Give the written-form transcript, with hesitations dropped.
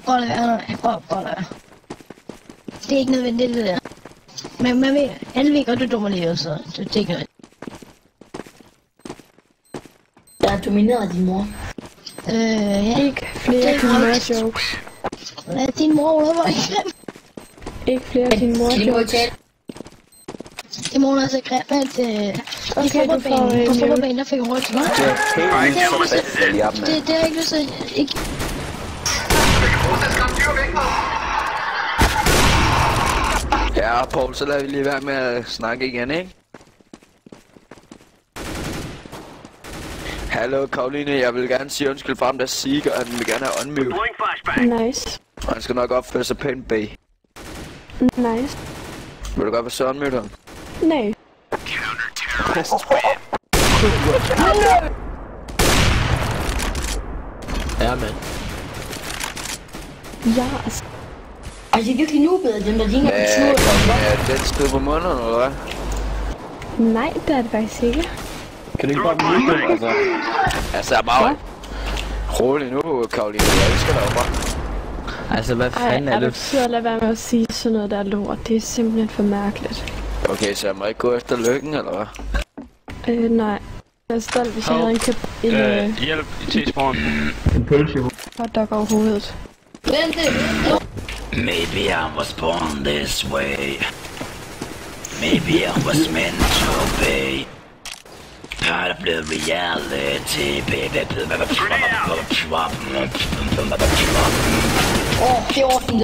Bare lad være, bare lad være. Det er ikke nødvendigt det der. Men man ved, alle ved godt, du dummer lige så det er ikke noget. Jeg har domineret din mor. Ja. Ikke flere mor-jokes. Lad din mor ud, hvor ikke grim. Ikke flere din mor-jokes. Din mor er så grim, at i fodboldbanen, der fik hun rødt til mig. Det er ikke lyst til, ikke... Ja, Paul, så lader vi lige være med at snakke igen, ikke? Hallo, Karoline, jeg vil gerne sige undskyld for ham, der siger, at han vil gerne have unmute. Nice. Og han skal nok opføre sig pænt bag. Nice. Vil du godt være så unmute ham? Nej. Ja, mand. Ja, altså. Ej, det er virkelig nubet, dem der ligner en tur. Ja, den skrider på munden, eller hvad? Nej, det er det faktisk ikke. Kan du ikke bare mute dem, altså? Altså, bare... Rolig nu, Karoline, jeg elsker dig bare. Altså, hvad fanden er det? det? Ej, lade være med at sige sådan noget, der er lort. Det er simpelthen for mærkeligt. Okay, så jeg må ikke gå efter lykken, eller hvad? Nej. Jeg er stolt, hvis jeg havde en hjælp i T-spawn. En pølse. Hotdog over hovedet. Vent det. Maybe I was born this way. Maybe I was meant to be part of the reality, baby. 14.